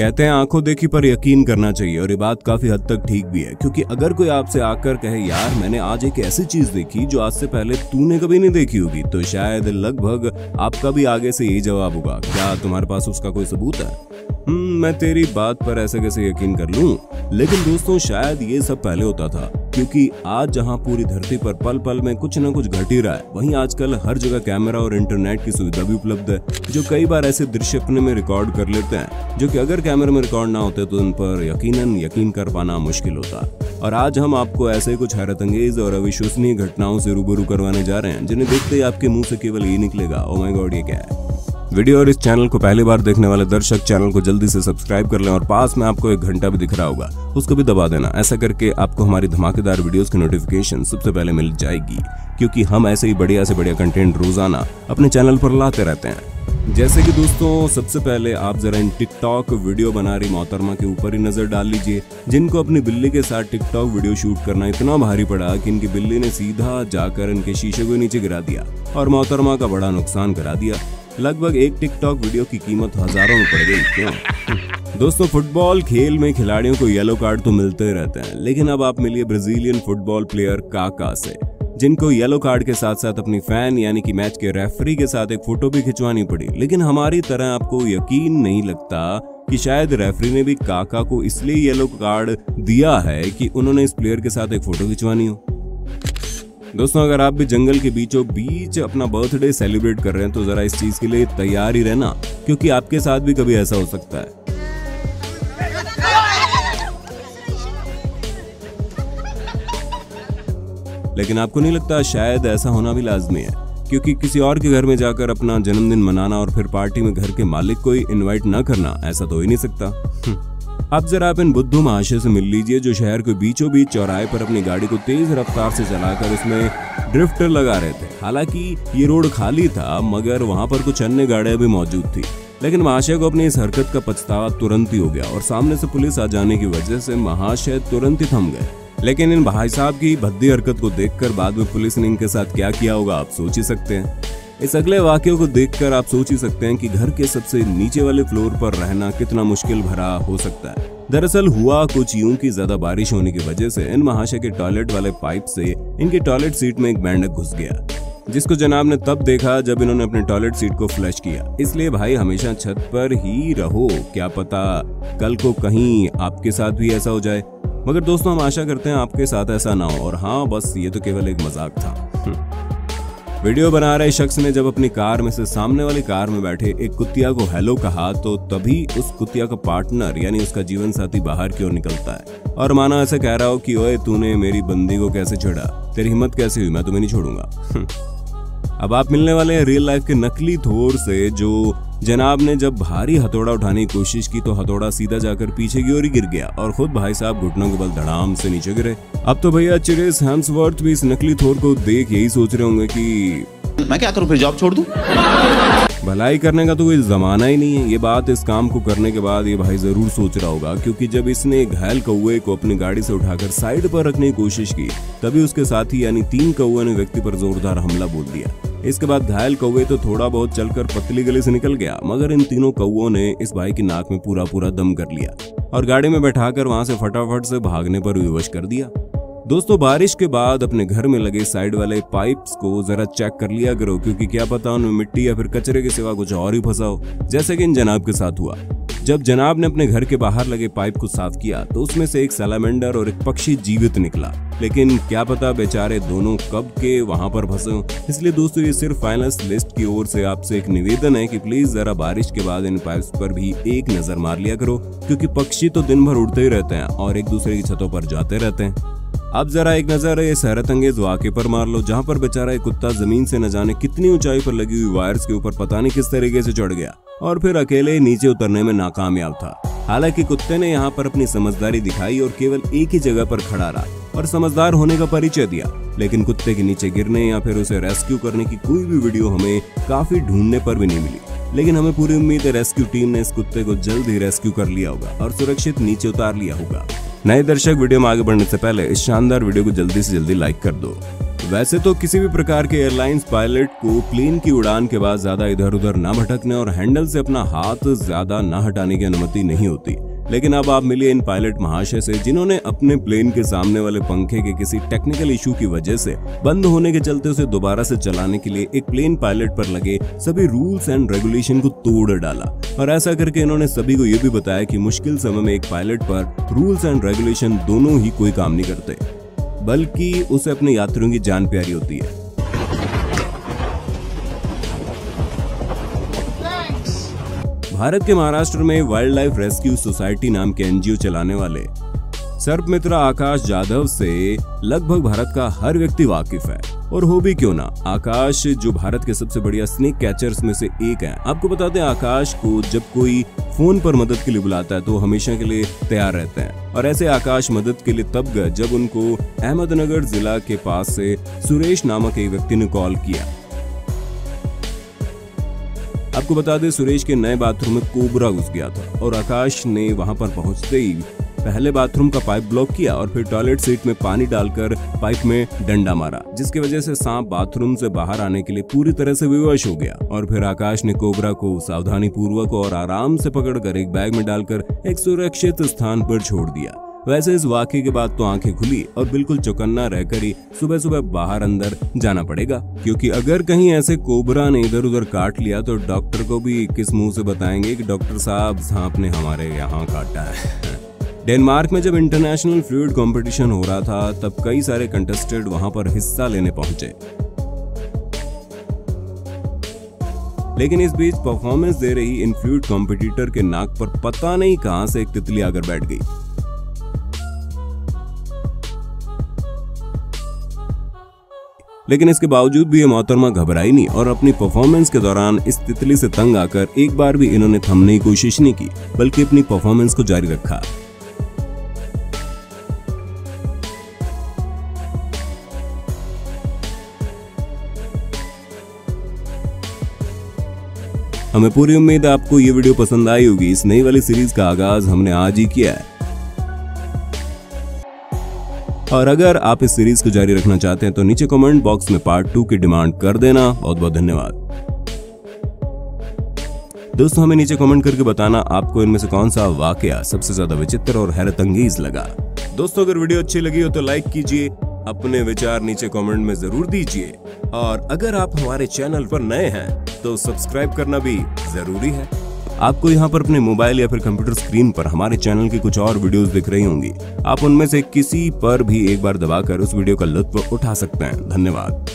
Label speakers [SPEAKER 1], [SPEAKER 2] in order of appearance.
[SPEAKER 1] कहते हैं आंखों देखी पर यकीन करना चाहिए, और ये बात काफी हद तक ठीक भी है, क्योंकि अगर कोई आपसे आकर कहे यार मैंने आज एक ऐसी चीज देखी जो आज से पहले तूने कभी नहीं देखी होगी, तो शायद लगभग आपका भी आगे से यही जवाब होगा, क्या तुम्हारे पास उसका कोई सबूत है? मैं तेरी बात पर ऐसे कैसे यकीन कर लूं? लेकिन दोस्तों शायद ये सब पहले होता था, क्योंकि आज जहां पूरी धरती पर पल पल में कुछ न कुछ घट ही रहा है, वहीं आजकल हर जगह कैमरा और इंटरनेट की सुविधा भी उपलब्ध है, जो कई बार ऐसे दृश्य अपने में रिकॉर्ड कर लेते हैं जो कि अगर कैमरे में रिकॉर्ड ना होते तो उन पर यकीन कर पाना मुश्किल होता। और आज हम आपको ऐसे कुछ हैरतअंगेज और अविश्वसनीय घटनाओं से रूबरू करवाने जा रहे हैं, जिन्हें देखते ही आपके मुंह से केवल ये निकलेगा, ओ माय गॉड ये क्या है। वीडियो और इस चैनल को पहली बार देखने वाले दर्शक चैनल को जल्दी से सब्सक्राइब कर लें, और पास में आपको एक घंटा भी दिख रहा होगा, उसको भी दबा देना। ऐसा करके आपको हमारी धमाकेदार वीडियोस की नोटिफिकेशन सबसे पहले मिल जाएगी, क्योंकि हम ऐसे ही बढ़िया से बढ़िया कंटेंट रोजाना अपने चैनल पर लाते रहते हैं। जैसे कि दोस्तों सबसे पहले आप जरा इन टिकटॉक वीडियो बना रही मोहतरमा के ऊपर ही नजर डाल लीजिए, जिनको अपनी बिल्ली के साथ टिकटॉक वीडियो शूट करना इतना भारी पड़ा कि इनकी बिल्ली ने सीधा जाकर इनके शीशे को नीचे गिरा दिया और मोहतरमा का बड़ा नुकसान करा दिया। लगभग एक टिकटॉक वीडियो की कीमत हजारों में पड़ गई। क्यों दोस्तों, फुटबॉल खेल में खिलाड़ियों को येलो कार्ड तो मिलते रहते हैं, लेकिन अब आप मिलिए ब्राजीलियन फुटबॉल प्लेयर काका से, जिनको येलो कार्ड के साथ साथ अपनी फैन यानी कि मैच के रेफरी के साथ एक फोटो भी खिंचवानी पड़ी। लेकिन हमारी तरह आपको यकीन नहीं लगता कि शायद रेफरी ने भी काका को इसलिए येलो कार्ड दिया है कि उन्होंने इस प्लेयर के साथ एक फोटो खिंचवानी हो। दोस्तों अगर आप भी जंगल के बीचों बीच अपना बर्थडे सेलिब्रेट कर रहे हैं तो जरा इस चीज के लिए तैयार ही रहना, क्योंकि आपके साथ भी कभी ऐसा हो सकता है। लेकिन आपको नहीं लगता शायद ऐसा होना भी लाजमी है, क्योंकि किसी और के घर में जाकर अपना जन्मदिन मनाना और फिर पार्टी में घर के मालिक को ही इनवाइट ना करना, ऐसा तो हो ही नहीं सकता। अब जरा आप इन बुद्धू महाशय से मिल लीजिए, जो शहर के बीचों बीच चौराहे पर अपनी गाड़ी को तेज रफ्तार से चलाकर उसमें ड्रिफ्टर लगा रहे थे। हालांकि ये रोड खाली था, मगर वहां पर कुछ अन्य गाड़ियां भी मौजूद थी। लेकिन महाशय को अपनी इस हरकत का पछतावा तुरंत ही हो गया और सामने से पुलिस आ जाने की वजह से महाशय तुरंत ही थम गए। लेकिन इन भाई साहब की भद्दी हरकत को देखकर बाद में पुलिस ने इनके साथ क्या किया होगा आप सोच ही सकते हैं। इस अगले वाक्यों को देखकर आप सोच ही सकते हैं कि घर के सबसे नीचे वाले फ्लोर पर रहना कितना मुश्किल भरा हो सकता है। दरअसल हुआ कुछ यूं कि ज्यादा बारिश होने की वजह से इन महाशय के टॉयलेट वाले पाइप से इनकी टॉयलेट सीट में एक मेंढक घुस गया, जिसको जनाब ने तब देखा जब इन्होंने अपने टॉयलेट सीट को फ्लश किया। इसलिए भाई हमेशा छत पर ही रहो, क्या पता कल को कहीं आपके साथ भी ऐसा हो जाए। मगर दोस्तों हम आशा करते हैं आपके साथ ऐसा ना हो, और हाँ बस ये तो केवल एक मजाक था। वीडियो बना रहे शख्स ने जब अपनी कार में से सामने वाली कार में बैठे एक कुतिया को हेलो कहा, तो तभी उस कुतिया का पार्टनर यानी उसका जीवन साथी बाहर की ओर निकलता है और माना ऐसे कह रहा हो कि ओए तूने मेरी बंदी को कैसे छेड़ा, तेरी हिम्मत कैसे हुई, मैं तुम्हें नहीं छोड़ूंगा। अब आप मिलने वाले हैं रियल लाइफ के नकली थोर से, जो जनाब ने जब भारी हथौड़ा उठाने की कोशिश की तो हथौड़ा सीधा जाकर पीछे की ओर ही गिर गया और खुद भाई साहब घुटनों के बल धड़ाम से नीचे गिरे। अब तो भैया चिरेस हेम्सवर्थ भी इस नकली थोर को देख यही सोच रहे होंगे कि
[SPEAKER 2] मैं क्या करूं, फिर जॉब छोड़ दूं?
[SPEAKER 1] भलाई करने का तो कोई जमाना ही नहीं है। ये बात इस काम को करने के बाद ये भाई जरूर सोच रहा होगा, क्योंकि जब इसने घायल कौवे को अपनी गाड़ी से उठाकर साइड पर रखने की कोशिश की, तभी उसके साथी यानी 3 कौवे ने व्यक्ति पर जोरदार हमला बोल दिया। इसके बाद घायल कौवे तो थोड़ा बहुत चलकर पतली गली से निकल गया, मगर इन तीनों कौवों ने इस भाई की नाक में पूरा दम कर लिया और गाड़ी में बैठाकर वहां से फटाफट से भागने पर विवश कर दिया। दोस्तों बारिश के बाद अपने घर में लगे साइड वाले पाइप्स को जरा चेक कर लिया करो, क्योंकि क्या पता उनमें मिट्टी या फिर कचरे के सिवा कुछ और ही फंसा हो, जैसे कि इन जनाब के साथ हुआ। जब जनाब ने अपने घर के बाहर लगे पाइप को साफ किया तो उसमें से एक सैलामेंडर और एक पक्षी जीवित निकला, लेकिन क्या पता बेचारे दोनों कब के वहां पर फंसे हों। इसलिए दोस्तों ये सिर्फ फाइनलिस्ट लिस्ट की ओर से आपसे एक निवेदन है कि प्लीज जरा बारिश के बाद इन पाइप्स पर भी एक नजर मार लिया करो, क्योंकि पक्षी तो दिन भर उड़ते ही रहते हैं और एक दूसरे की छतों पर जाते रहते हैं। अब जरा एक नजर इस हैरतअंगेज वाक़े पर मार लो, जहां पर बेचारा एक कुत्ता जमीन से न जाने कितनी ऊंचाई पर लगी हुई वायर्स के ऊपर पता नहीं किस तरीके से चढ़ गया और फिर अकेले नीचे उतरने में नाकामयाब था। हालांकि कुत्ते ने यहाँ पर अपनी समझदारी दिखाई और केवल एक ही जगह पर खड़ा रहा और समझदार होने का परिचय दिया, लेकिन कुत्ते के नीचे गिरने या फिर उसे रेस्क्यू करने की कोई भी वीडियो हमें काफी ढूंढने पर भी नहीं मिली। लेकिन हमें पूरी उम्मीद है रेस्क्यू टीम ने इस कुत्ते को जल्द ही रेस्क्यू कर लिया होगा और सुरक्षित नीचे उतार लिया होगा। नए दर्शक वीडियो में आगे बढ़ने से पहले इस शानदार वीडियो को जल्दी से जल्दी लाइक कर दो। वैसे तो किसी भी प्रकार के एयरलाइंस पायलट को प्लेन की उड़ान के बाद ज्यादा इधर उधर ना भटकने और हैंडल से अपना हाथ ज्यादा ना हटाने की अनुमति नहीं होती। लेकिन अब आप मिलिए इन पायलट महाशय से जिन्होंने अपने प्लेन के सामने वाले पंखे के किसी टेक्निकल इशू की वजह से बंद होने के चलते उसे दोबारा से चलाने के लिए एक प्लेन पायलट पर लगे सभी रूल्स एंड रेगुलेशन को तोड़ डाला। और ऐसा करके इन्होंने सभी को यह भी बताया कि मुश्किल समय में एक पायलट पर रूल्स एंड रेगुलेशन दोनों ही कोई काम नहीं करते, बल्कि उसे अपने यात्रियों की जान प्यारी होती है। भारत के महाराष्ट्र में वाइल्ड लाइफ रेस्क्यू सोसाइटी नाम के एनजीओ चलाने वाले सर्पमित्र आकाश जाधव से लगभग भारत का हर व्यक्ति वाकिफ है। और हो भी क्यों ना, आकाश जो भारत के सबसे बढ़िया स्नेक कैचर्स में से एक है। आपको बता दें, आकाश को जब कोई फोन पर मदद के लिए बुलाता है तो हमेशा के लिए तैयार रहते हैं। और ऐसे आकाश मदद के लिए तब गए जब उनको अहमदनगर जिला के पास से सुरेश नामक एक व्यक्ति ने कॉल किया। आपको बता दें, सुरेश के नए बाथरूम में कोबरा घुस गया था और आकाश ने वहां पर पहुंचते ही पहले बाथरूम का पाइप ब्लॉक किया और फिर टॉयलेट सीट में पानी डालकर पाइप में डंडा मारा, जिसकी वजह से सांप बाथरूम से बाहर आने के लिए पूरी तरह से विवश हो गया। और फिर आकाश ने कोबरा को सावधानी पूर्वक और आराम से पकड़कर एक बैग में डालकर एक सुरक्षित स्थान पर छोड़ दिया। वैसे इस वाकये के बाद तो आंखें खुली और बिल्कुल चौकन्ना रहकर ही सुबह सुबह बाहर अंदर जाना पड़ेगा, क्योंकि अगर कहीं ऐसे कोबरा ने इधर उधर काट लिया तो डॉक्टर को भी किस मुंह से बताएंगे कि डॉक्टर साहब सांप ने हमारे यहाँ काटा है। डेनमार्क में जब इंटरनेशनल फ्लूइड कंपटीशन हो रहा था तब कई सारे कंटेस्टेंट वहां पर हिस्सा लेने पहुंचे, लेकिन इस बीच परफॉर्मेंस दे रही इन फ्लूइड कॉम्पिटिटर के नाक पर पता नहीं कहां से एक तितली आकर बैठ गई। लेकिन इसके बावजूद भी ये मोहतरमा घबराई नहीं और अपनी परफॉर्मेंस के दौरान इस तितली से तंग आकर एक बार भी इन्होंने थमने की कोशिश नहीं की, बल्कि अपनी परफॉर्मेंस को जारी रखा। हमें पूरी उम्मीद है आपको ये वीडियो पसंद आई होगी। इस नई वाली सीरीज का आगाज हमने आज ही किया है और अगर आप इस सीरीज को जारी रखना चाहते हैं तो नीचे कमेंट बॉक्स में पार्ट 2 की डिमांड कर देना। बहुत बहुत धन्यवाद दोस्तों। हमें नीचे कमेंट करके बताना आपको इनमें से कौन सा वाकया सबसे ज्यादा विचित्र और हैरत अंगेज लगा। दोस्तों, अगर वीडियो अच्छी लगी हो तो लाइक कीजिए, अपने विचार नीचे कमेंट में जरूर दीजिए और अगर आप हमारे चैनल पर नए हैं तो सब्सक्राइब करना भी जरूरी है। आपको यहाँ पर अपने मोबाइल या फिर कंप्यूटर स्क्रीन पर हमारे चैनल की कुछ और वीडियोस दिख रही होंगी। आप उनमें से किसी पर भी एक बार दबाकर उस वीडियो का लुत्फ उठा सकते हैं। धन्यवाद।